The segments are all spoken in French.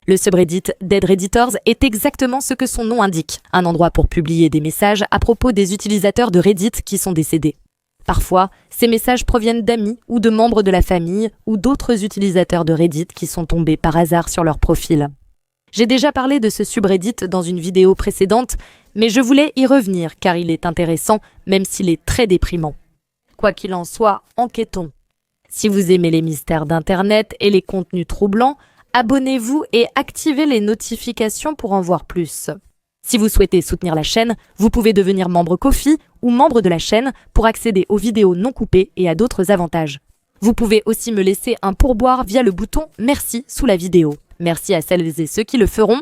Le subreddit Dead Redditors est exactement ce que son nom indique, un endroit pour publier des messages à propos des utilisateurs de Reddit qui sont décédés. Parfois, ces messages proviennent d'amis ou de membres de la famille ou d'autres utilisateurs de Reddit qui sont tombés par hasard sur leur profil. J'ai déjà parlé de ce subreddit dans une vidéo précédente, mais je voulais y revenir car il est intéressant, même s'il est très déprimant. Quoi qu'il en soit, enquêtons. Si vous aimez les mystères d'Internet et les contenus troublants, abonnez-vous et activez les notifications pour en voir plus. Si vous souhaitez soutenir la chaîne, vous pouvez devenir membre Ko-fi ou membre de la chaîne pour accéder aux vidéos non coupées et à d'autres avantages. Vous pouvez aussi me laisser un pourboire via le bouton « Merci » sous la vidéo. Merci à celles et ceux qui le feront.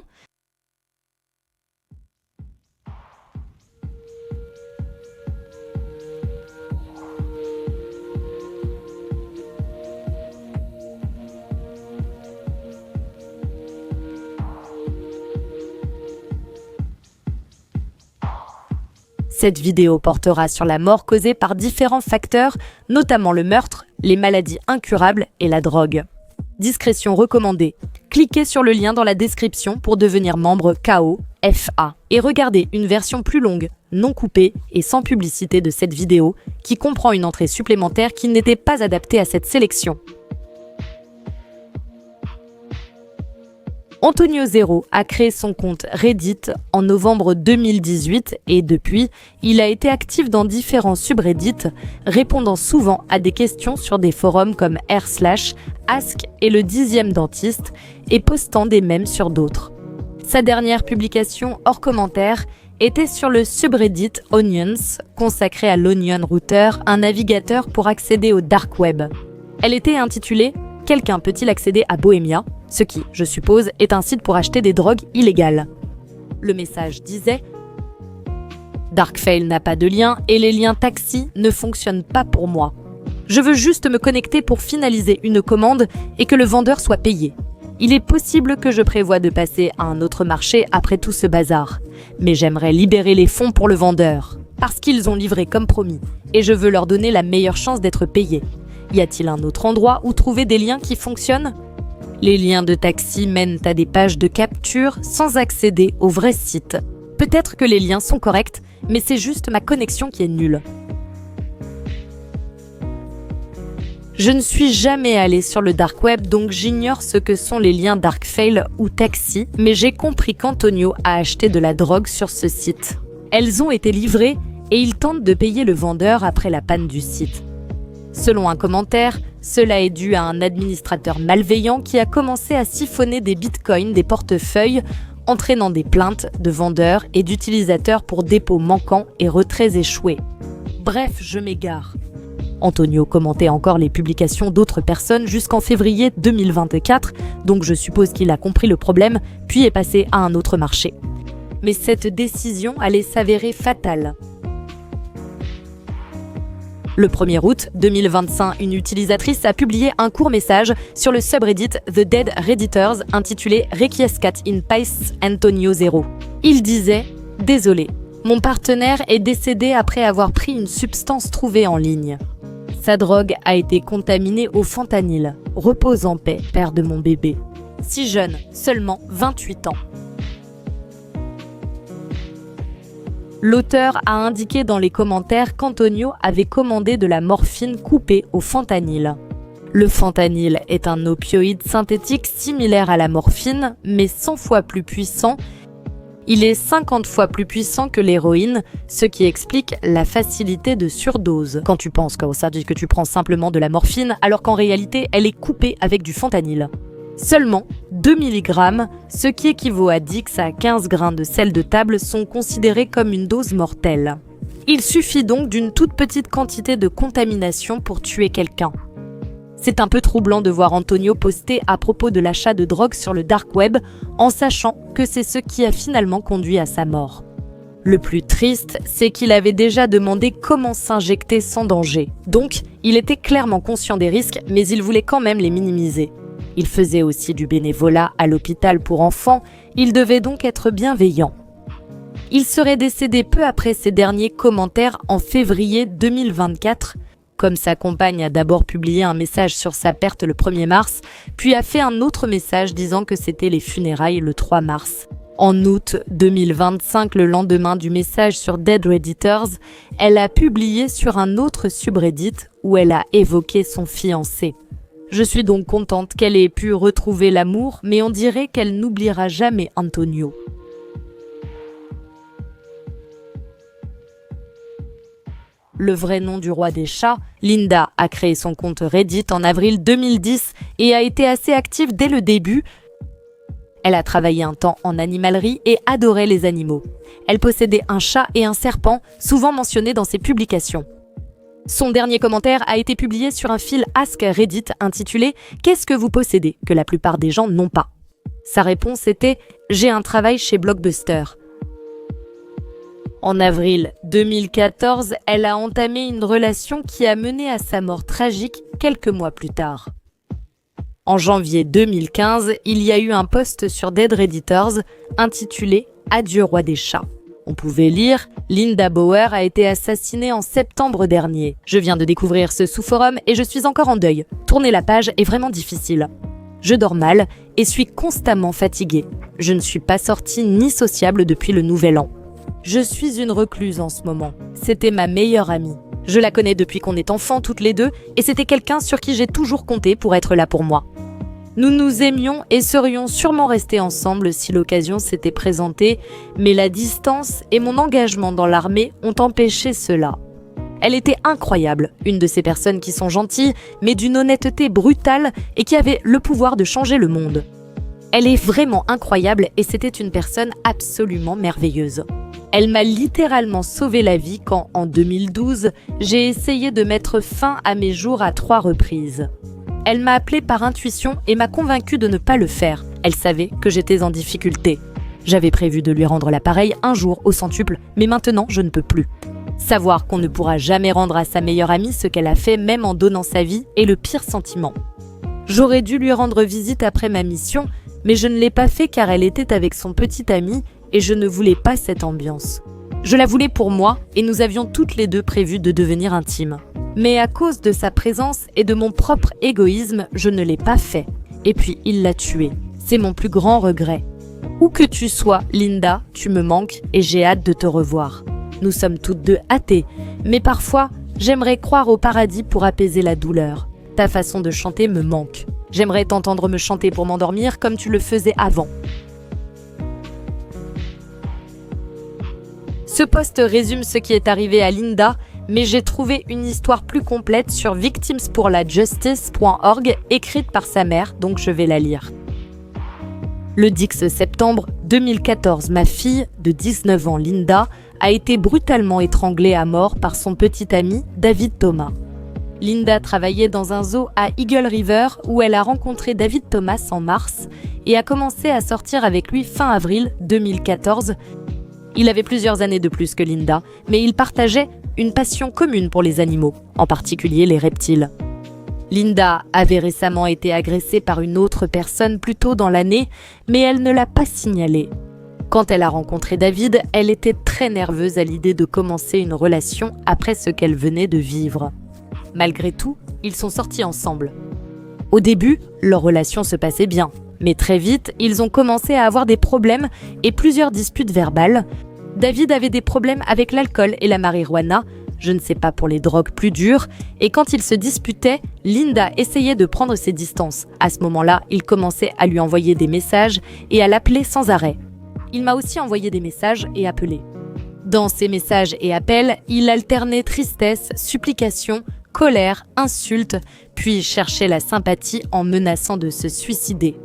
Cette vidéo portera sur la mort causée par différents facteurs, notamment le meurtre, les maladies incurables et la drogue. Discrétion recommandée. Cliquez sur le lien dans la description pour devenir membre KO-FA et regardez une version plus longue, non coupée et sans publicité de cette vidéo qui comprend une entrée supplémentaire qui n'était pas adaptée à cette sélection. Antonio Zero a créé son compte Reddit en novembre 2018 et depuis, il a été actif dans différents subreddits, répondant souvent à des questions sur des forums comme r/, Ask et le 10e dentiste et postant des mèmes sur d'autres. Sa dernière publication hors commentaire était sur le subreddit Onions, consacré à l'Onion Router, un navigateur pour accéder au dark web. Elle était intitulée « Quelqu'un peut-il accéder à Bohemia ?» ce qui, je suppose, est un site pour acheter des drogues illégales. Le message disait « Darkfail n'a pas de lien et les liens taxi ne fonctionnent pas pour moi. Je veux juste me connecter pour finaliser une commande et que le vendeur soit payé. Il est possible que je prévoie de passer à un autre marché après tout ce bazar, mais j'aimerais libérer les fonds pour le vendeur, parce qu'ils ont livré comme promis, et je veux leur donner la meilleure chance d'être payés. Y a-t-il un autre endroit où trouver des liens qui fonctionnent ? Les liens de taxi mènent à des pages de capture sans accéder au vrai site. Peut-être que les liens sont corrects, mais c'est juste ma connexion qui est nulle. Je ne suis jamais allée sur le dark web, donc j'ignore ce que sont les liens Darkfail ou taxi, mais j'ai compris qu'Antonio a acheté de la drogue sur ce site. Elles ont été livrées et il tente de payer le vendeur après la panne du site. Selon un commentaire, cela est dû à un administrateur malveillant qui a commencé à siphonner des bitcoins des portefeuilles, entraînant des plaintes de vendeurs et d'utilisateurs pour dépôts manquants et retraits échoués. Bref, je m'égare. Antonio commentait encore les publications d'autres personnes jusqu'en février 2024, donc je suppose qu'il a compris le problème, puis est passé à un autre marché. Mais cette décision allait s'avérer fatale. Le 1er août 2025, une utilisatrice a publié un court message sur le subreddit The Dead Redditors intitulé Requiescat in Pace Antonio Zero. Il disait « Désolé, mon partenaire est décédé après avoir pris une substance trouvée en ligne. Sa drogue a été contaminée au fentanyl. Repose en paix, père de mon bébé. Si jeune, seulement 28 ans. » L'auteur a indiqué dans les commentaires qu'Antonio avait commandé de la morphine coupée au fentanyl. Le fentanyl est un opioïde synthétique similaire à la morphine, mais 100 fois plus puissant. Il est 50 fois plus puissant que l'héroïne, ce qui explique la facilité de surdose. Quand tu penses que tu prends simplement de la morphine, alors qu'en réalité, elle est coupée avec du fentanyl. Seulement 2 mg, ce qui équivaut à 10 à 15 grains de sel de table, sont considérés comme une dose mortelle. Il suffit donc d'une toute petite quantité de contamination pour tuer quelqu'un. C'est un peu troublant de voir Antonio poster à propos de l'achat de drogue sur le dark web, en sachant que c'est ce qui a finalement conduit à sa mort. Le plus triste, c'est qu'il avait déjà demandé comment s'injecter sans danger. Donc, il était clairement conscient des risques, mais il voulait quand même les minimiser. Il faisait aussi du bénévolat à l'hôpital pour enfants, il devait donc être bienveillant. Il serait décédé peu après ces derniers commentaires en février 2024. Comme sa compagne a d'abord publié un message sur sa perte le 1er mars, puis a fait un autre message disant que c'était les funérailles le 3 mars. En août 2025, le lendemain du message sur Dead Redditors, elle a publié sur un autre subreddit où elle a évoqué son fiancé. Je suis donc contente qu'elle ait pu retrouver l'amour, mais on dirait qu'elle n'oubliera jamais Antonio. Le vrai nom du roi des chats, Linda a créé son compte Reddit en avril 2010 et a été assez active dès le début. Elle a travaillé un temps en animalerie et adorait les animaux. Elle possédait un chat et un serpent, souvent mentionnés dans ses publications. Son dernier commentaire a été publié sur un fil Ask Reddit intitulé « Qu'est-ce que vous possédez ?» que la plupart des gens n'ont pas. Sa réponse était « J'ai un travail chez Blockbuster ». En avril 2014, elle a entamé une relation qui a mené à sa mort tragique quelques mois plus tard. En janvier 2015, il y a eu un post sur Dead Redditors intitulé « Adieu roi des chats ». On pouvait lire « Linda Bauer a été assassinée en septembre dernier. Je viens de découvrir ce sous-forum et je suis encore en deuil. Tourner la page est vraiment difficile. Je dors mal et suis constamment fatiguée. Je ne suis pas sortie ni sociable depuis le nouvel an. Je suis une recluse en ce moment. C'était ma meilleure amie. Je la connais depuis qu'on est enfants toutes les deux et c'était quelqu'un sur qui j'ai toujours compté pour être là pour moi. Nous nous aimions et serions sûrement restés ensemble si l'occasion s'était présentée, mais la distance et mon engagement dans l'armée ont empêché cela. Elle était incroyable, une de ces personnes qui sont gentilles, mais d'une honnêteté brutale et qui avait le pouvoir de changer le monde. Elle est vraiment incroyable et c'était une personne absolument merveilleuse. Elle m'a littéralement sauvé la vie quand, en 2012, j'ai essayé de mettre fin à mes jours à 3 reprises. Elle m'a appelé par intuition et m'a convaincue de ne pas le faire. Elle savait que j'étais en difficulté. J'avais prévu de lui rendre l'appareil un jour au centuple, mais maintenant je ne peux plus. Savoir qu'on ne pourra jamais rendre à sa meilleure amie ce qu'elle a fait même en donnant sa vie est le pire sentiment. J'aurais dû lui rendre visite après ma mission, mais je ne l'ai pas fait car elle était avec son petit ami et je ne voulais pas cette ambiance. Je la voulais pour moi et nous avions toutes les deux prévu de devenir intimes. Mais à cause de sa présence et de mon propre égoïsme, je ne l'ai pas fait. Et puis il l'a tuée. C'est mon plus grand regret. Où que tu sois, Linda, tu me manques et j'ai hâte de te revoir. Nous sommes toutes deux athées, mais parfois, j'aimerais croire au paradis pour apaiser la douleur. Ta façon de chanter me manque. J'aimerais t'entendre me chanter pour m'endormir comme tu le faisais avant. Ce post résume ce qui est arrivé à Linda, mais j'ai trouvé une histoire plus complète sur victimspourlajustice.org écrite par sa mère, donc je vais la lire. Le 10 septembre 2014, ma fille de 19 ans, Linda, a été brutalement étranglée à mort par son petit ami David Thomas. Linda travaillait dans un zoo à Eagle River où elle a rencontré David Thomas en mars et a commencé à sortir avec lui fin avril 2014. Il avait plusieurs années de plus que Linda, mais ils partageaient une passion commune pour les animaux, en particulier les reptiles. Linda avait récemment été agressée par une autre personne plus tôt dans l'année, mais elle ne l'a pas signalé. Quand elle a rencontré David, elle était très nerveuse à l'idée de commencer une relation après ce qu'elle venait de vivre. Malgré tout, ils sont sortis ensemble. Au début, leur relation se passait bien, mais très vite, ils ont commencé à avoir des problèmes et plusieurs disputes verbales. David avait des problèmes avec l'alcool et la marijuana, je ne sais pas pour les drogues plus dures, et quand ils se disputaient, Linda essayait de prendre ses distances. À ce moment-là, il commençait à lui envoyer des messages et à l'appeler sans arrêt. Il m'a aussi envoyé des messages et appelé. Dans ces messages et appels, il alternait tristesse, supplication, colère, insultes, puis cherchait la sympathie en menaçant de se suicider.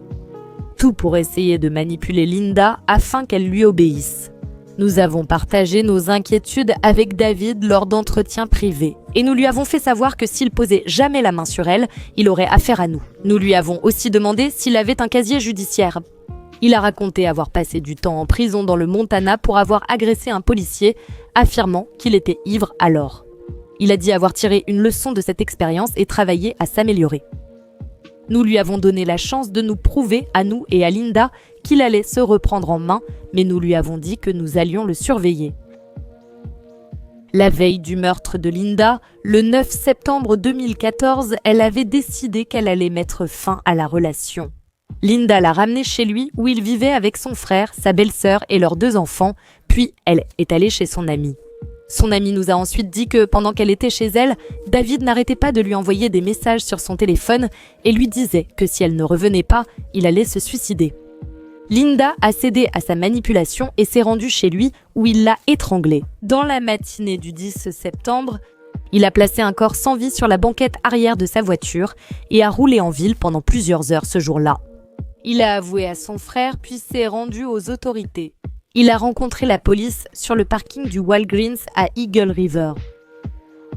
Tout pour essayer de manipuler Linda afin qu'elle lui obéisse. Nous avons partagé nos inquiétudes avec David lors d'entretiens privés et nous lui avons fait savoir que s'il posait jamais la main sur elle, il aurait affaire à nous. Nous lui avons aussi demandé s'il avait un casier judiciaire. Il a raconté avoir passé du temps en prison dans le Montana pour avoir agressé un policier, affirmant qu'il était ivre alors. Il a dit avoir tiré une leçon de cette expérience et travaillé à s'améliorer. Nous lui avons donné la chance de nous prouver, à nous et à Linda, qu'il allait se reprendre en main, mais nous lui avons dit que nous allions le surveiller. La veille du meurtre de Linda, le 9 septembre 2014, elle avait décidé qu'elle allait mettre fin à la relation. Linda l'a ramenée chez lui où il vivait avec son frère, sa belle-sœur et leurs 2 enfants, puis elle est allée chez son amie. Son amie nous a ensuite dit que pendant qu'elle était chez elle, David n'arrêtait pas de lui envoyer des messages sur son téléphone et lui disait que si elle ne revenait pas, il allait se suicider. Linda a cédé à sa manipulation et s'est rendue chez lui où il l'a étranglée. Dans la matinée du 10 septembre, il a placé un corps sans vie sur la banquette arrière de sa voiture et a roulé en ville pendant plusieurs heures ce jour-là. Il a avoué à son frère puis s'est rendu aux autorités. Il a rencontré la police sur le parking du Walgreens à Eagle River.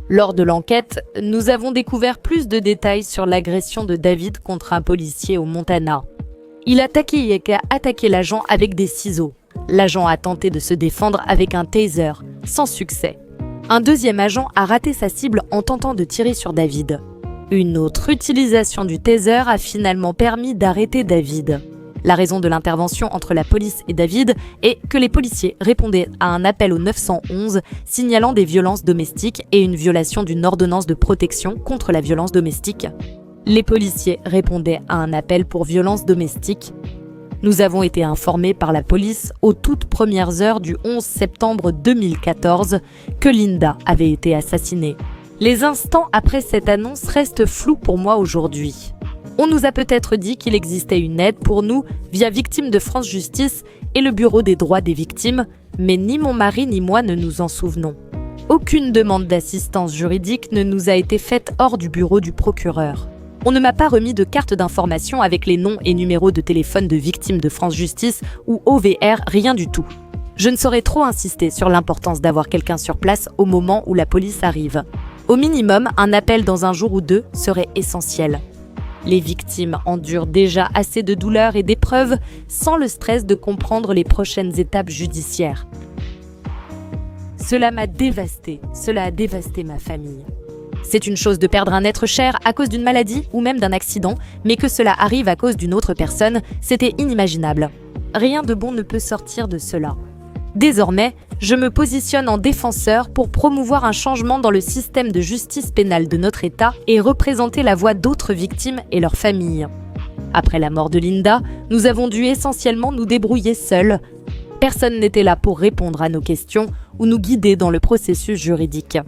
Lors de l'enquête, nous avons découvert plus de détails sur l'agression de David contre un policier au Montana. Il a attaqué l'agent avec des ciseaux. L'agent a tenté de se défendre avec un taser, sans succès. Un deuxième agent a raté sa cible en tentant de tirer sur David. Une autre utilisation du taser a finalement permis d'arrêter David. La raison de l'intervention entre la police et David est que les policiers répondaient à un appel au 911 signalant des violences domestiques et une violation d'une ordonnance de protection contre la violence domestique. Les policiers répondaient à un appel pour violence domestique. Nous avons été informés par la police aux toutes premières heures du 11 septembre 2014 que Linda avait été assassinée. Les instants après cette annonce restent flous pour moi aujourd'hui. On nous a peut-être dit qu'il existait une aide pour nous via Victimes de France Justice et le Bureau des droits des victimes, mais ni mon mari ni moi ne nous en souvenons. Aucune demande d'assistance juridique ne nous a été faite hors du bureau du procureur. On ne m'a pas remis de carte d'information avec les noms et numéros de téléphone de Victimes de France Justice ou OVR, rien du tout. Je ne saurais trop insister sur l'importance d'avoir quelqu'un sur place au moment où la police arrive. Au minimum, un appel dans un jour ou 2 serait essentiel. Les victimes endurent déjà assez de douleurs et d'épreuves sans le stress de comprendre les prochaines étapes judiciaires. Cela m'a dévastée, cela a dévasté ma famille. C'est une chose de perdre un être cher à cause d'une maladie ou même d'un accident, mais que cela arrive à cause d'une autre personne, c'était inimaginable. Rien de bon ne peut sortir de cela. Désormais, je me positionne en défenseur pour promouvoir un changement dans le système de justice pénale de notre État et représenter la voix d'autres victimes et leurs familles. Après la mort de Linda, nous avons dû essentiellement nous débrouiller seuls. Personne n'était là pour répondre à nos questions ou nous guider dans le processus juridique.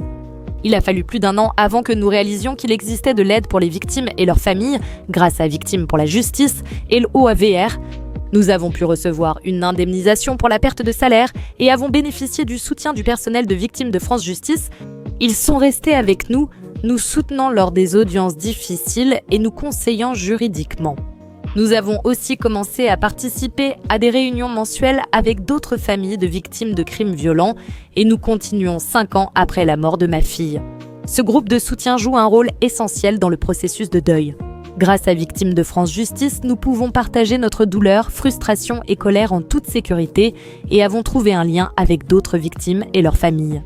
Il a fallu plus d'1 an avant que nous réalisions qu'il existait de l'aide pour les victimes et leurs familles, grâce à Victimes pour la Justice et le OAVR. Nous avons pu recevoir une indemnisation pour la perte de salaire et avons bénéficié du soutien du personnel de Victimes de France Justice. Ils sont restés avec nous, nous soutenant lors des audiences difficiles et nous conseillant juridiquement. Nous avons aussi commencé à participer à des réunions mensuelles avec d'autres familles de victimes de crimes violents et nous continuons 5 ans après la mort de ma fille. Ce groupe de soutien joue un rôle essentiel dans le processus de deuil. Grâce à Victimes de France Justice, nous pouvons partager notre douleur, frustration et colère en toute sécurité et avons trouvé un lien avec d'autres victimes et leurs familles.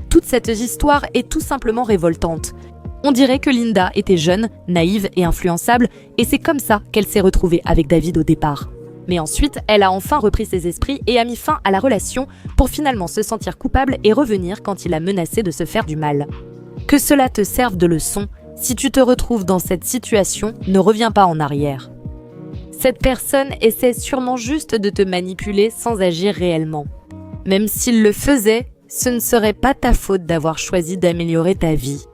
Toute cette histoire est tout simplement révoltante. On dirait que Linda était jeune, naïve et influençable, et c'est comme ça qu'elle s'est retrouvée avec David au départ. Mais ensuite, elle a enfin repris ses esprits et a mis fin à la relation pour finalement se sentir coupable et revenir quand il a menacé de se faire du mal. Que cela te serve de leçon, si tu te retrouves dans cette situation, ne reviens pas en arrière. Cette personne essaie sûrement juste de te manipuler sans agir réellement. Même s'il le faisait, ce ne serait pas ta faute d'avoir choisi d'améliorer ta vie.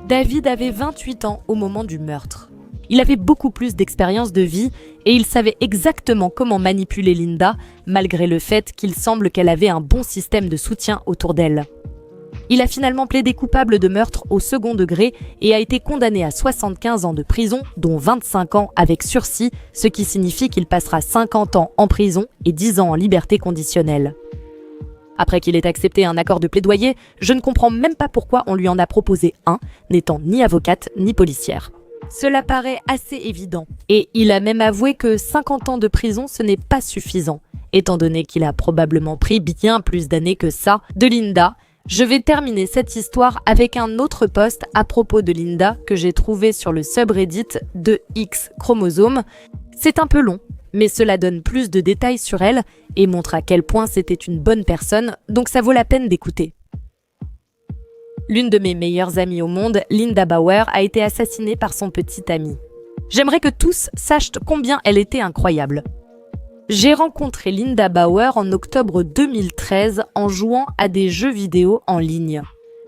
David avait 28 ans au moment du meurtre. Il avait beaucoup plus d'expérience de vie et il savait exactement comment manipuler Linda, malgré le fait qu'il semble qu'elle avait un bon système de soutien autour d'elle. Il a finalement plaidé coupable de meurtre au second degré et a été condamné à 75 ans de prison, dont 25 ans avec sursis, ce qui signifie qu'il passera 50 ans en prison et 10 ans en liberté conditionnelle. Après qu'il ait accepté un accord de plaidoyer, je ne comprends même pas pourquoi on lui en a proposé un, n'étant ni avocate ni policière. Cela paraît assez évident. Et il a même avoué que 50 ans de prison, ce n'est pas suffisant. Étant donné qu'il a probablement pris bien plus d'années que ça de Linda, je vais terminer cette histoire avec un autre post à propos de Linda que j'ai trouvé sur le subreddit de X chromosome. C'est un peu long, mais cela donne plus de détails sur elle et montre à quel point c'était une bonne personne, donc ça vaut la peine d'écouter. L'une de mes meilleures amies au monde, Linda Bauer, a été assassinée par son petit ami. J'aimerais que tous sachent combien elle était incroyable. J'ai rencontré Linda Bauer en octobre 2013 en jouant à des jeux vidéo en ligne.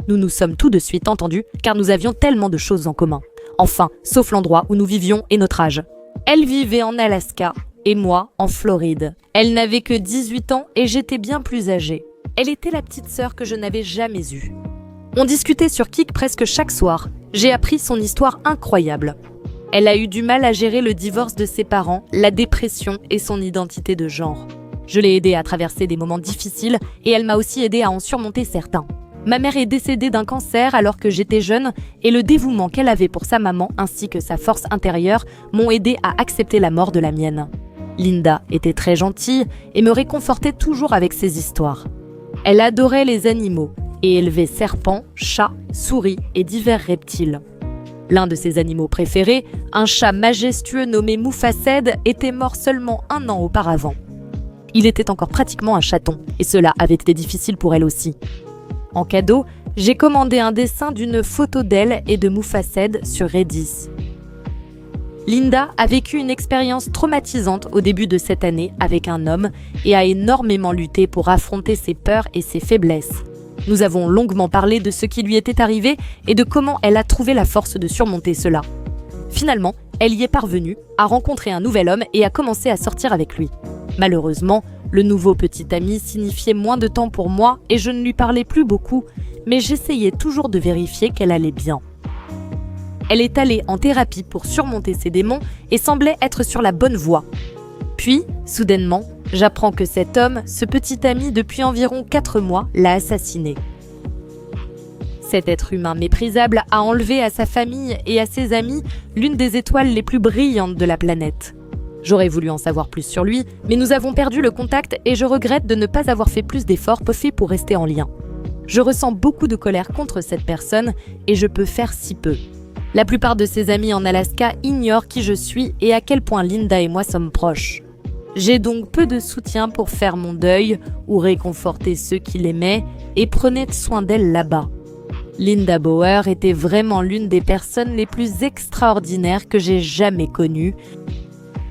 Nous nous sommes tout de suite entendus car nous avions tellement de choses en commun. Enfin, sauf l'endroit où nous vivions et notre âge. Elle vivait en Alaska et moi en Floride. Elle n'avait que 18 ans et j'étais bien plus âgée. Elle était la petite sœur que je n'avais jamais eue. On discutait sur Kik presque chaque soir. J'ai appris son histoire incroyable. Elle a eu du mal à gérer le divorce de ses parents, la dépression et son identité de genre. Je l'ai aidée à traverser des moments difficiles et elle m'a aussi aidée à en surmonter certains. Ma mère est décédée d'un cancer alors que j'étais jeune et le dévouement qu'elle avait pour sa maman ainsi que sa force intérieure m'ont aidé à accepter la mort de la mienne. Linda était très gentille et me réconfortait toujours avec ses histoires. Elle adorait les animaux et élevait serpents, chats, souris et divers reptiles. L'un de ses animaux préférés, un chat majestueux nommé Mufased, était mort seulement 1 an auparavant. Il était encore pratiquement un chaton, et cela avait été difficile pour elle aussi. En cadeau, j'ai commandé un dessin d'une photo d'elle et de Mufased sur Reddit. Linda a vécu une expérience traumatisante au début de cette année avec un homme et a énormément lutté pour affronter ses peurs et ses faiblesses. Nous avons longuement parlé de ce qui lui était arrivé et de comment elle a trouvé la force de surmonter cela. Finalement, elle y est parvenue, a rencontré un nouvel homme et a commencé à sortir avec lui. Malheureusement, le nouveau petit ami signifiait moins de temps pour moi et je ne lui parlais plus beaucoup, mais j'essayais toujours de vérifier qu'elle allait bien. Elle est allée en thérapie pour surmonter ses démons et semblait être sur la bonne voie. Puis, soudainement, j'apprends que cet homme, ce petit ami depuis environ 4 mois, l'a assassiné. Cet être humain méprisable a enlevé à sa famille et à ses amis l'une des étoiles les plus brillantes de la planète. J'aurais voulu en savoir plus sur lui, mais nous avons perdu le contact et je regrette de ne pas avoir fait plus d'efforts pour rester en lien. Je ressens beaucoup de colère contre cette personne et je peux faire si peu. La plupart de ses amis en Alaska ignorent qui je suis et à quel point Linda et moi sommes proches. J'ai donc peu de soutien pour faire mon deuil ou réconforter ceux qui l'aimaient et prenaient soin d'elle là-bas. Linda Bauer était vraiment l'une des personnes les plus extraordinaires que j'ai jamais connues.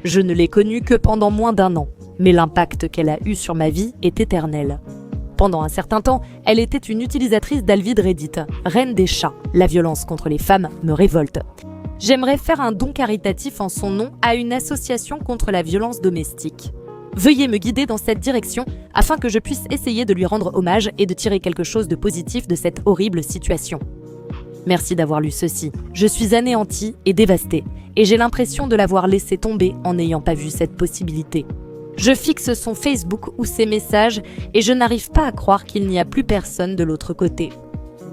Je ne l'ai connue que pendant moins d'1 an, mais l'impact qu'elle a eu sur ma vie est éternel. Pendant un certain temps, elle était une utilisatrice d'Alvid Reddit, reine des chats. La violence contre les femmes me révolte. J'aimerais faire un don caritatif en son nom à une association contre la violence domestique. Veuillez me guider dans cette direction afin que je puisse essayer de lui rendre hommage et de tirer quelque chose de positif de cette horrible situation. Merci d'avoir lu ceci. Je suis anéantie et dévastée, et j'ai l'impression de l'avoir laissé tomber en n'ayant pas vu cette possibilité. Je fixe son Facebook ou ses messages et je n'arrive pas à croire qu'il n'y a plus personne de l'autre côté.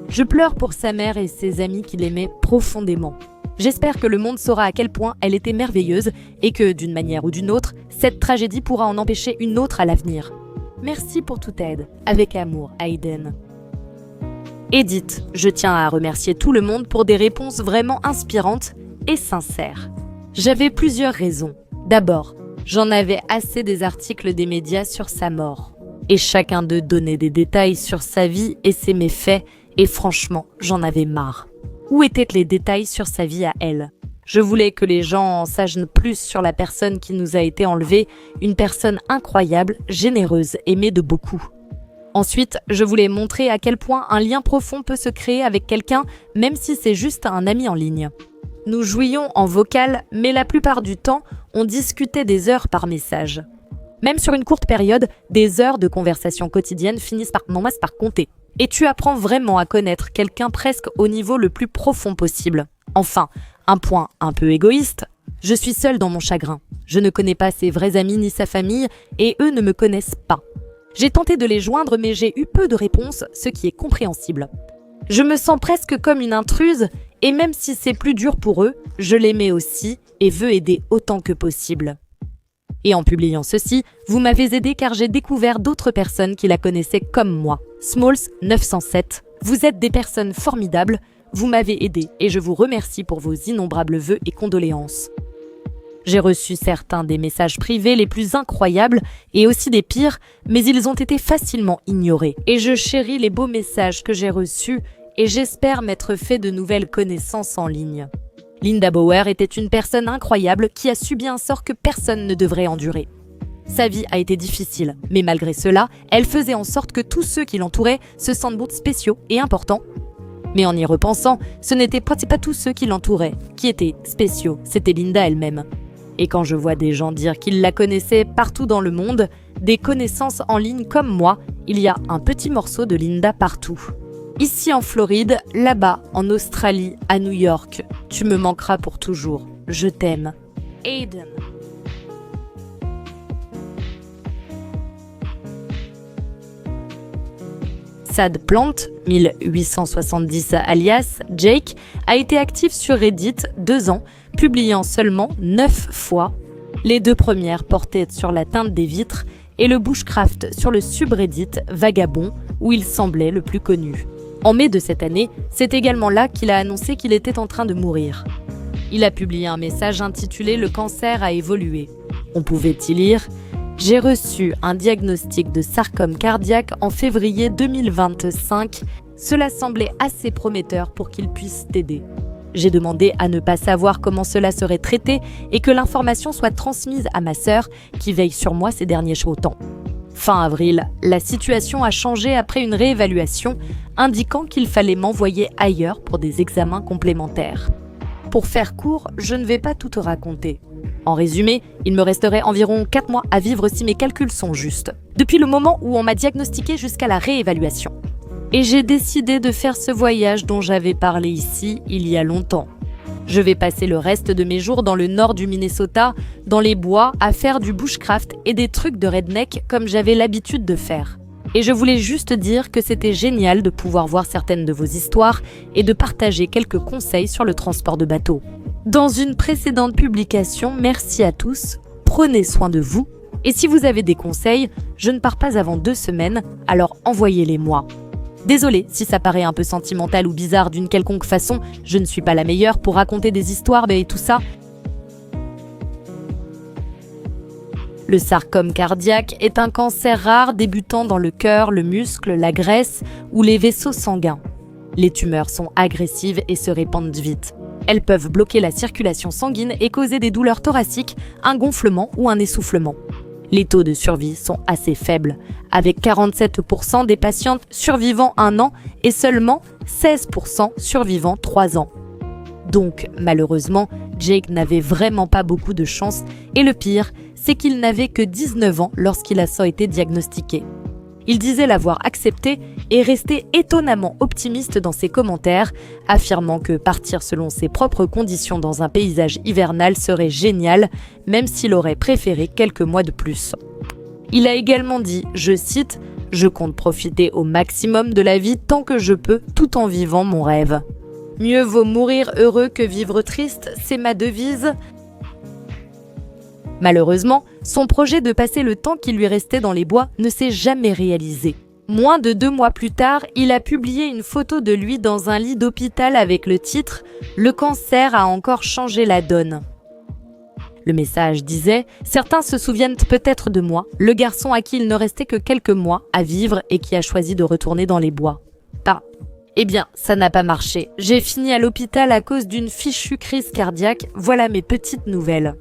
Je pleure pour sa mère et ses amis qui l'aimaient profondément. J'espère que le monde saura à quel point elle était merveilleuse et que, d'une manière ou d'une autre, cette tragédie pourra en empêcher une autre à l'avenir. Merci pour toute aide. Avec amour, Aiden. Edith, je tiens à remercier tout le monde pour des réponses vraiment inspirantes et sincères. J'avais plusieurs raisons. D'abord, j'en avais assez des articles des médias sur sa mort. Et chacun d'eux donnait des détails sur sa vie et ses méfaits, et franchement, j'en avais marre. Où étaient les détails sur sa vie à elle? Je voulais que les gens en sachent plus sur la personne qui nous a été enlevée, une personne incroyable, généreuse, aimée de beaucoup. Ensuite, je voulais montrer à quel point un lien profond peut se créer avec quelqu'un, même si c'est juste un ami en ligne. Nous jouions en vocal, mais la plupart du temps, on discutait des heures par message. Même sur une courte période, des heures de conversation quotidienne finissent par compter. Et tu apprends vraiment à connaître quelqu'un presque au niveau le plus profond possible. Enfin, un point un peu égoïste, je suis seule dans mon chagrin. Je ne connais pas ses vrais amis ni sa famille, et eux ne me connaissent pas. J'ai tenté de les joindre, mais j'ai eu peu de réponses, ce qui est compréhensible. Je me sens presque comme une intruse, et même si c'est plus dur pour eux, je l'aimais aussi et veux aider autant que possible. Et en publiant ceci, vous m'avez aidé car j'ai découvert d'autres personnes qui la connaissaient comme moi. Smalls907, vous êtes des personnes formidables, vous m'avez aidé et je vous remercie pour vos innombrables vœux et condoléances. J'ai reçu certains des messages privés les plus incroyables et aussi des pires, mais ils ont été facilement ignorés. Et je chéris les beaux messages que j'ai reçus et j'espère m'être fait de nouvelles connaissances en ligne. Linda Bauer était une personne incroyable qui a subi un sort que personne ne devrait endurer. Sa vie a été difficile, mais malgré cela, elle faisait en sorte que tous ceux qui l'entouraient se sentent spéciaux et importants. Mais en y repensant, ce n'étaient pas tous ceux qui l'entouraient qui étaient spéciaux, c'était Linda elle-même. Et quand je vois des gens dire qu'ils la connaissaient partout dans le monde, des connaissances en ligne comme moi, il y a un petit morceau de Linda partout. Ici en Floride, là-bas, en Australie, à New York, tu me manqueras pour toujours. Je t'aime. Aiden. Sad Plant, 1870 alias Jake, a été actif sur Reddit 2 ans, publiant seulement 9 fois. Les 2 premières portaient sur la teinte des vitres et le bushcraft sur le subreddit Vagabond, où il semblait le plus connu. En mai de cette année, c'est également là qu'il a annoncé qu'il était en train de mourir. Il a publié un message intitulé « Le cancer a évolué ». On pouvait y lire « J'ai reçu un diagnostic de sarcome cardiaque en février 2025. Cela semblait assez prometteur pour qu'il puisse t'aider. J'ai demandé à ne pas savoir comment cela serait traité et que l'information soit transmise à ma sœur qui veille sur moi ces derniers temps. » Fin avril, la situation a changé après une réévaluation, indiquant qu'il fallait m'envoyer ailleurs pour des examens complémentaires. Pour faire court, je ne vais pas tout te raconter. En résumé, il me resterait environ 4 mois à vivre si mes calculs sont justes, depuis le moment où on m'a diagnostiqué jusqu'à la réévaluation. Et j'ai décidé de faire ce voyage dont j'avais parlé ici il y a longtemps. Je vais passer le reste de mes jours dans le nord du Minnesota, dans les bois, à faire du bushcraft et des trucs de redneck comme j'avais l'habitude de faire. Et je voulais juste dire que c'était génial de pouvoir voir certaines de vos histoires et de partager quelques conseils sur le transport de bateau. Dans une précédente publication, merci à tous, prenez soin de vous, et si vous avez des conseils, je ne pars pas avant 2 semaines, alors envoyez-les-moi. Désolée si ça paraît un peu sentimental ou bizarre d'une quelconque façon, je ne suis pas la meilleure pour raconter des histoires et tout ça. Le sarcome cardiaque est un cancer rare débutant dans le cœur, le muscle, la graisse ou les vaisseaux sanguins. Les tumeurs sont agressives et se répandent vite. Elles peuvent bloquer la circulation sanguine et causer des douleurs thoraciques, un gonflement ou un essoufflement. Les taux de survie sont assez faibles, avec 47% des patientes survivant 1 an et seulement 16% survivant 3 ans. Donc, malheureusement, Jake n'avait vraiment pas beaucoup de chance et le pire, c'est qu'il n'avait que 19 ans lorsqu'il a été diagnostiqué. Il disait l'avoir accepté et restait étonnamment optimiste dans ses commentaires, affirmant que partir selon ses propres conditions dans un paysage hivernal serait génial, même s'il aurait préféré quelques mois de plus. Il a également dit, je cite, « Je compte profiter au maximum de la vie tant que je peux, tout en vivant mon rêve. Mieux vaut mourir heureux que vivre triste, c'est ma devise. » Malheureusement, son projet de passer le temps qui lui restait dans les bois ne s'est jamais réalisé. Moins de 2 mois plus tard, il a publié une photo de lui dans un lit d'hôpital avec le titre « Le cancer a encore changé la donne ». Le message disait « Certains se souviennent peut-être de moi, le garçon à qui il ne restait que quelques mois à vivre et qui a choisi de retourner dans les bois. » Eh bien, ça n'a pas marché. J'ai fini à l'hôpital à cause d'une fichue crise cardiaque. Voilà mes petites nouvelles.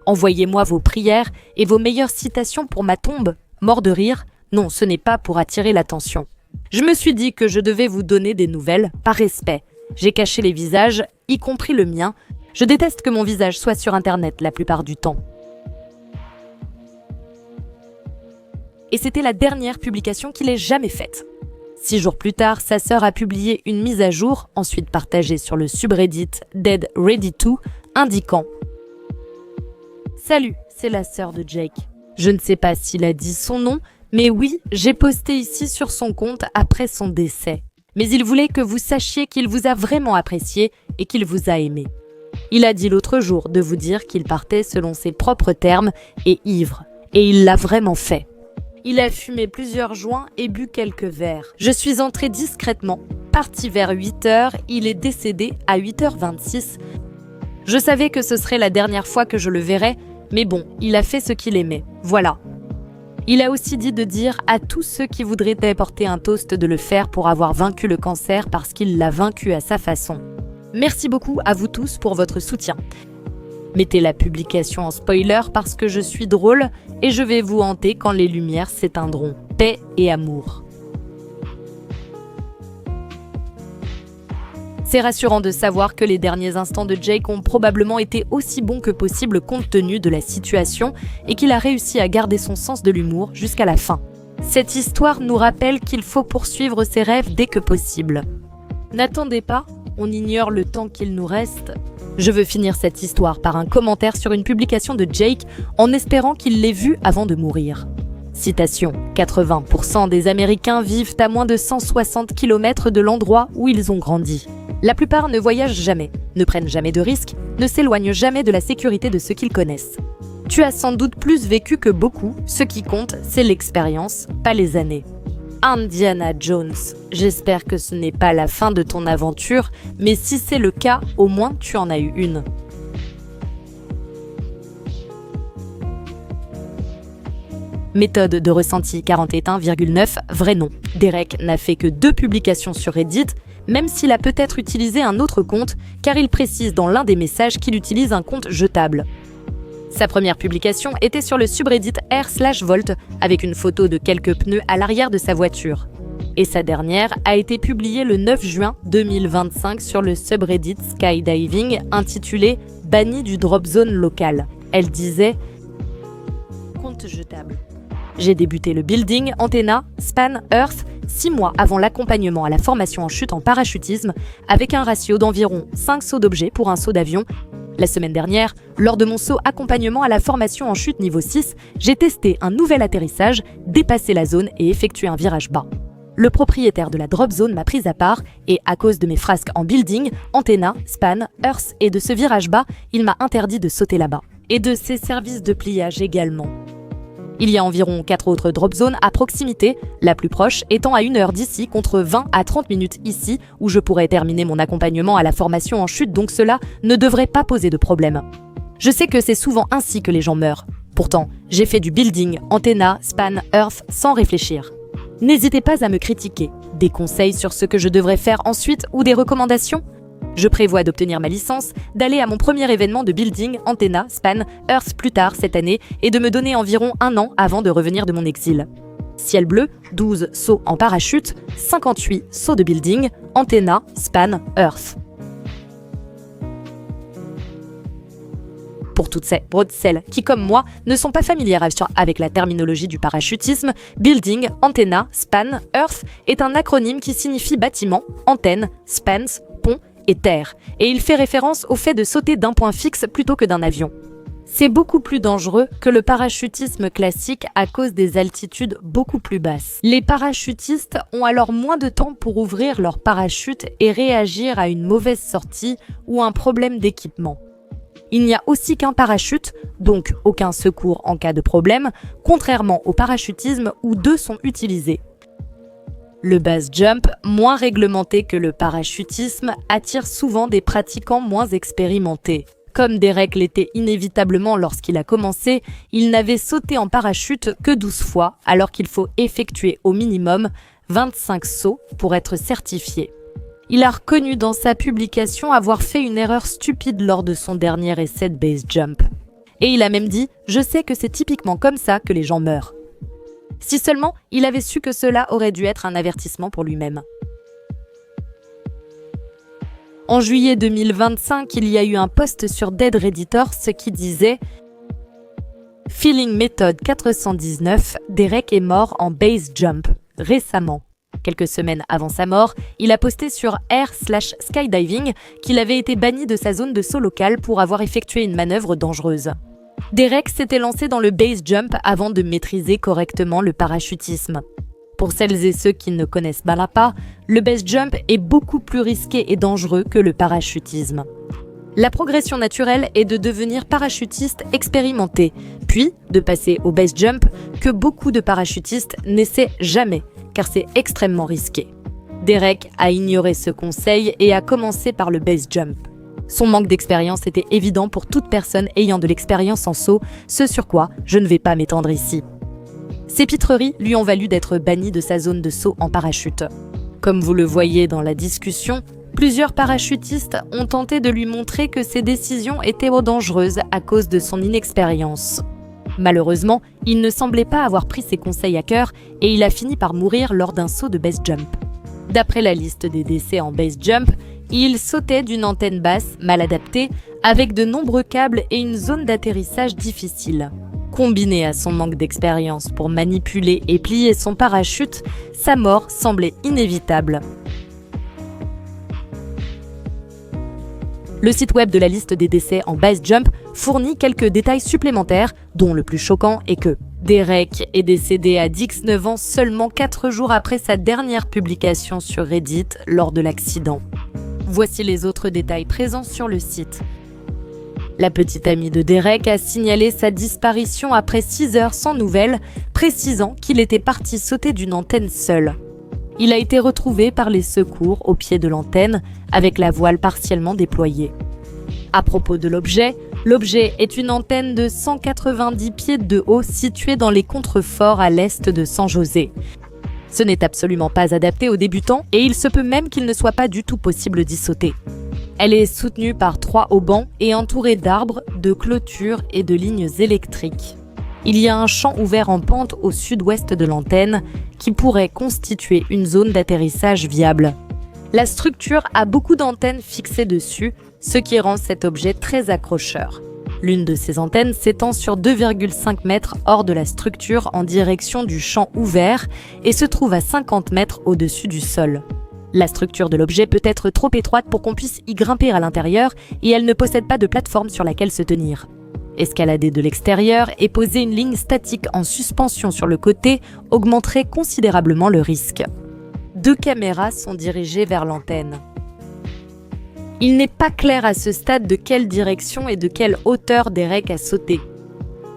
Envoyez-moi vos prières et vos meilleures citations pour ma tombe. Mort de rire? Non, ce n'est pas pour attirer l'attention. Je me suis dit que je devais vous donner des nouvelles, par respect. J'ai caché les visages, y compris le mien. Je déteste que mon visage soit sur Internet la plupart du temps. Et c'était la dernière publication qu'il ait jamais faite. 6 jours plus tard, sa sœur a publié une mise à jour, ensuite partagée sur le subreddit Dead Ready To, indiquant « Salut, c'est la sœur de Jake. Je ne sais pas s'il a dit son nom, mais oui, j'ai posté ici sur son compte après son décès. Mais il voulait que vous sachiez qu'il vous a vraiment apprécié et qu'il vous a aimé. Il a dit l'autre jour de vous dire qu'il partait selon ses propres termes et ivre, et il l'a vraiment fait. Il a fumé plusieurs joints et bu quelques verres. Je suis entrée discrètement, parti vers 8h, il est décédé à 8h26. Je savais que ce serait la dernière fois que je le verrais, mais bon, il a fait ce qu'il aimait. Voilà. Il a aussi dit de dire à tous ceux qui voudraient apporter un toast de le faire pour avoir vaincu le cancer parce qu'il l'a vaincu à sa façon. Merci beaucoup à vous tous pour votre soutien. Mettez la publication en spoiler parce que je suis drôle et je vais vous hanter quand les lumières s'éteindront. Paix et amour. C'est rassurant de savoir que les derniers instants de Jake ont probablement été aussi bons que possible compte tenu de la situation et qu'il a réussi à garder son sens de l'humour jusqu'à la fin. Cette histoire nous rappelle qu'il faut poursuivre ses rêves dès que possible. N'attendez pas, on ignore le temps qu'il nous reste. Je veux finir cette histoire par un commentaire sur une publication de Jake en espérant qu'il l'ait vue avant de mourir. Citation : 80% des Américains vivent à moins de 160 km de l'endroit où ils ont grandi. La plupart ne voyagent jamais, ne prennent jamais de risques, ne s'éloignent jamais de la sécurité de ce qu'ils connaissent. Tu as sans doute plus vécu que beaucoup, ce qui compte, c'est l'expérience, pas les années. Indiana Jones, j'espère que ce n'est pas la fin de ton aventure, mais si c'est le cas, au moins tu en as eu une. Méthode de ressenti 41,9, vrai nom. Derek n'a fait que 2 publications sur Reddit, même s'il a peut-être utilisé un autre compte, car il précise dans l'un des messages qu'il utilise un compte jetable. Sa première publication était sur le subreddit r/volt avec une photo de quelques pneus à l'arrière de sa voiture. Et sa dernière a été publiée le 9 juin 2025 sur le subreddit Skydiving intitulé « Banni du drop zone local ». Elle disait « Compte jetable. J'ai débuté le building Antenna Span Earth 6 mois avant l'accompagnement à la formation en chute en parachutisme avec un ratio d'environ 5 sauts d'objets pour un saut d'avion. La semaine dernière, lors de mon saut accompagnement à la formation en chute niveau 6, j'ai testé un nouvel atterrissage, dépassé la zone et effectué un virage bas. Le propriétaire de la drop zone m'a prise à part et à cause de mes frasques en building, Antenna, Span, Earth et de ce virage bas, il m'a interdit de sauter là-bas. Et de ses services de pliage également. Il y a environ 4 autres drop zones à proximité, la plus proche étant à 1 heure d'ici contre 20 à 30 minutes ici où je pourrais terminer mon accompagnement à la formation en chute, donc cela ne devrait pas poser de problème. Je sais que c'est souvent ainsi que les gens meurent. Pourtant, j'ai fait du building, Antenna, Span, Earth sans réfléchir. N'hésitez pas à me critiquer, des conseils sur ce que je devrais faire ensuite ou des recommandations. Je prévois d'obtenir ma licence, d'aller à mon premier événement de building, Antenna, Span, Earth plus tard cette année et de me donner environ 1 an avant de revenir de mon exil. Ciel bleu, 12 sauts en parachute, 58 sauts de building, Antenna, Span, Earth. Pour toutes ces celles qui, comme moi, ne sont pas familières avec la terminologie du parachutisme, Building, Antenna, Span, Earth est un acronyme qui signifie bâtiment, antenne, spans, pont et terre, et il fait référence au fait de sauter d'un point fixe plutôt que d'un avion. C'est beaucoup plus dangereux que le parachutisme classique à cause des altitudes beaucoup plus basses. Les parachutistes ont alors moins de temps pour ouvrir leur parachute et réagir à une mauvaise sortie ou un problème d'équipement. Il n'y a aussi qu'un parachute, donc aucun secours en cas de problème, contrairement au parachutisme où 2 sont utilisés. Le base jump, moins réglementé que le parachutisme, attire souvent des pratiquants moins expérimentés. Comme Derek l'était inévitablement lorsqu'il a commencé, il n'avait sauté en parachute que 12 fois, alors qu'il faut effectuer au minimum 25 sauts pour être certifié. Il a reconnu dans sa publication avoir fait une erreur stupide lors de son dernier essai de base jump. Et il a même dit « Je sais que c'est typiquement comme ça que les gens meurent ». Si seulement il avait su que cela aurait dû être un avertissement pour lui-même. En juillet 2025, il y a eu un post sur Dead Redditor qui disait « Feeling Method 419, Derek est mort en base jump, récemment ». Quelques semaines avant sa mort, il a posté sur r/skydiving qu'il avait été banni de sa zone de saut locale pour avoir effectué une manœuvre dangereuse. Derek s'était lancé dans le base jump avant de maîtriser correctement le parachutisme. Pour celles et ceux qui ne connaissent pas, le base jump est beaucoup plus risqué et dangereux que le parachutisme. La progression naturelle est de devenir parachutiste expérimenté, puis de passer au base jump que beaucoup de parachutistes n'essaient jamais, car c'est extrêmement risqué. Derek a ignoré ce conseil et a commencé par le base jump. Son manque d'expérience était évident pour toute personne ayant de l'expérience en saut, ce sur quoi je ne vais pas m'étendre ici. Ces pitreries lui ont valu d'être banni de sa zone de saut en parachute. Comme vous le voyez dans la discussion, plusieurs parachutistes ont tenté de lui montrer que ses décisions étaient dangereuses à cause de son inexpérience. Malheureusement, il ne semblait pas avoir pris ses conseils à cœur et il a fini par mourir lors d'un saut de base jump. D'après la liste des décès en base jump, il sautait d'une antenne basse mal adaptée avec de nombreux câbles et une zone d'atterrissage difficile. Combiné à son manque d'expérience pour manipuler et plier son parachute, sa mort semblait inévitable. Le site web de la liste des décès en base jump fournit quelques détails supplémentaires, dont le plus choquant est que Derek est décédé à 19 ans seulement 4 jours après sa dernière publication sur Reddit lors de l'accident. Voici les autres détails présents sur le site. La petite amie de Derek a signalé sa disparition après 6 heures sans nouvelles, précisant qu'il était parti sauter d'une antenne seul. Il a été retrouvé par les secours au pied de l'antenne, avec la voile partiellement déployée. À propos de l'objet est une antenne de 190 pieds de haut située dans les contreforts à l'est de San José. Ce n'est absolument pas adapté aux débutants et il se peut même qu'il ne soit pas du tout possible d'y sauter. Elle est soutenue par 3 haubans et entourée d'arbres, de clôtures et de lignes électriques. Il y a un champ ouvert en pente au sud-ouest de l'antenne qui pourrait constituer une zone d'atterrissage viable. La structure a beaucoup d'antennes fixées dessus, ce qui rend cet objet très accrocheur. L'une de ces antennes s'étend sur 2,5 mètres hors de la structure en direction du champ ouvert et se trouve à 50 mètres au-dessus du sol. La structure de l'objet peut être trop étroite pour qu'on puisse y grimper à l'intérieur et elle ne possède pas de plateforme sur laquelle se tenir. Escalader de l'extérieur et poser une ligne statique en suspension sur le côté augmenterait considérablement le risque. 2 caméras sont dirigées vers l'antenne. Il n'est pas clair à ce stade de quelle direction et de quelle hauteur Derek a sauté.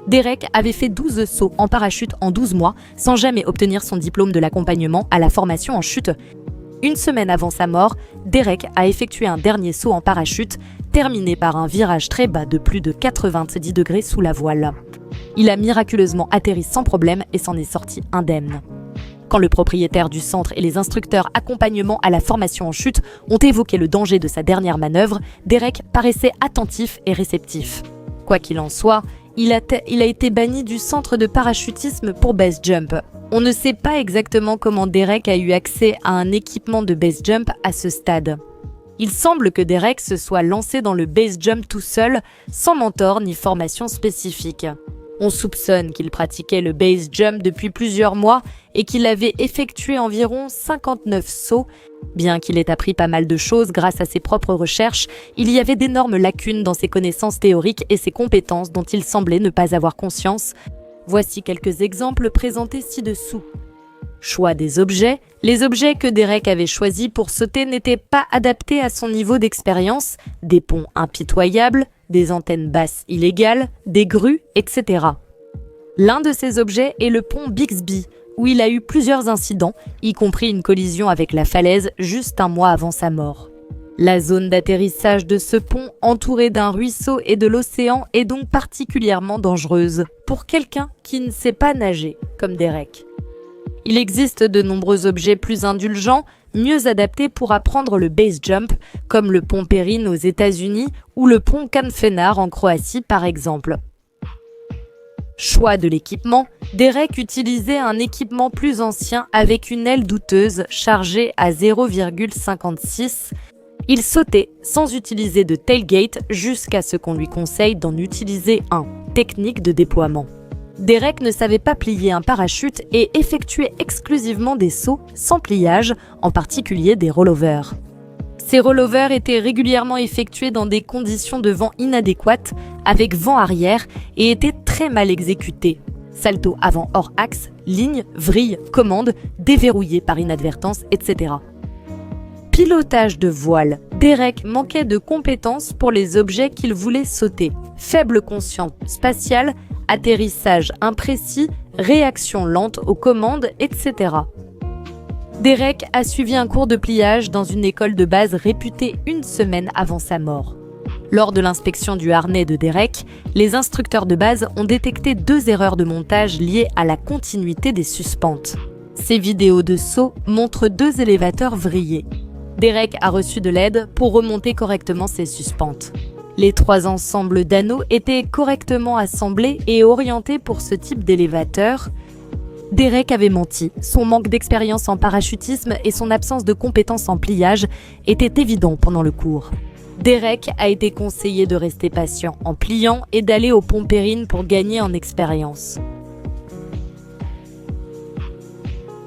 Derek avait fait 12 sauts en parachute en 12 mois sans jamais obtenir son diplôme de l'accompagnement à la formation en chute. Une semaine avant sa mort, Derek a effectué un dernier saut en parachute, terminé par un virage très bas de plus de 90 degrés sous la voile. Il a miraculeusement atterri sans problème et s'en est sorti indemne. Quand le propriétaire du centre et les instructeurs accompagnement à la formation en chute ont évoqué le danger de sa dernière manœuvre, Derek paraissait attentif et réceptif. Quoi qu'il en soit, il a été banni du centre de parachutisme pour base jump. On ne sait pas exactement comment Derek a eu accès à un équipement de base jump à ce stade. Il semble que Derek se soit lancé dans le base jump tout seul, sans mentor ni formation spécifique. On soupçonne qu'il pratiquait le base jump depuis plusieurs mois et qu'il avait effectué environ 59 sauts. Bien qu'il ait appris pas mal de choses grâce à ses propres recherches, il y avait d'énormes lacunes dans ses connaissances théoriques et ses compétences dont il semblait ne pas avoir conscience. Voici quelques exemples présentés ci-dessous. Choix des objets. Les objets que Derek avait choisis pour sauter n'étaient pas adaptés à son niveau d'expérience, des ponts impitoyables, des antennes basses illégales, des grues, etc. L'un de ces objets est le pont Bixby, où il a eu plusieurs incidents, y compris une collision avec la falaise juste un mois avant sa mort. La zone d'atterrissage de ce pont, entourée d'un ruisseau et de l'océan, est donc particulièrement dangereuse pour quelqu'un qui ne sait pas nager, comme Derek. Il existe de nombreux objets plus indulgents, mieux adaptés pour apprendre le base jump, comme le pont Perrine aux États-Unis ou le pont Canfenar en Croatie par exemple. Choix de l'équipement, Derek utilisait un équipement plus ancien avec une aile douteuse chargée à 0,56. Il sautait sans utiliser de tailgate jusqu'à ce qu'on lui conseille d'en utiliser un, technique de déploiement. Derek ne savait pas plier un parachute et effectuait exclusivement des sauts sans pliage, en particulier des rollovers. Ces rollovers étaient régulièrement effectués dans des conditions de vent inadéquates, avec vent arrière, et étaient très mal exécutés. Salto avant hors axe, ligne, vrille, commande, déverrouillé par inadvertance, etc. Pilotage de voile. Derek manquait de compétences pour les objets qu'il voulait sauter. Faible conscience spatiale, atterrissage imprécis, réaction lente aux commandes, etc. Derek a suivi un cours de pliage dans une école de base réputée une semaine avant sa mort. Lors de l'inspection du harnais de Derek, les instructeurs de base ont détecté 2 erreurs de montage liées à la continuité des suspentes. Ces vidéos de saut montrent 2 élévateurs vrillés. Derek a reçu de l'aide pour remonter correctement ses suspentes. Les 3 ensembles d'anneaux étaient correctement assemblés et orientés pour ce type d'élévateur. Derek avait menti. Son manque d'expérience en parachutisme et son absence de compétences en pliage étaient évidents pendant le cours. Derek a été conseillé de rester patient en pliant et d'aller au pont Perrine pour gagner en expérience.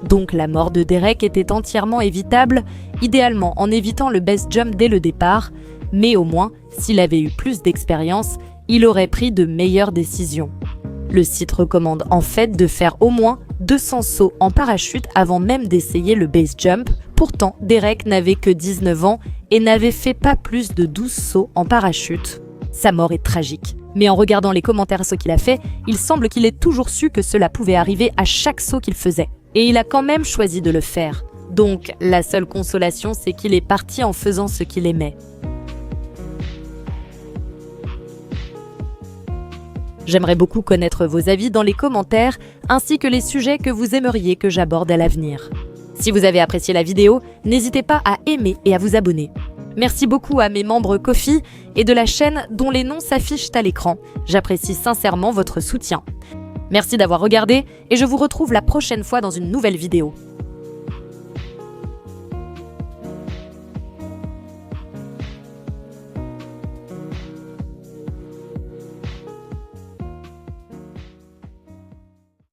Donc la mort de Derek était entièrement évitable, idéalement en évitant le base jump dès le départ, mais au moins, s'il avait eu plus d'expérience, il aurait pris de meilleures décisions. Le site recommande en fait de faire au moins 200 sauts en parachute avant même d'essayer le base jump. Pourtant, Derek n'avait que 19 ans et n'avait fait pas plus de 12 sauts en parachute. Sa mort est tragique. Mais en regardant les commentaires ce qu'il a fait, il semble qu'il ait toujours su que cela pouvait arriver à chaque saut qu'il faisait. Et il a quand même choisi de le faire. Donc, la seule consolation, c'est qu'il est parti en faisant ce qu'il aimait. J'aimerais beaucoup connaître vos avis dans les commentaires, ainsi que les sujets que vous aimeriez que j'aborde à l'avenir. Si vous avez apprécié la vidéo, n'hésitez pas à aimer et à vous abonner. Merci beaucoup à mes membres Ko-fi et de la chaîne dont les noms s'affichent à l'écran. J'apprécie sincèrement votre soutien. Merci d'avoir regardé et je vous retrouve la prochaine fois dans une nouvelle vidéo.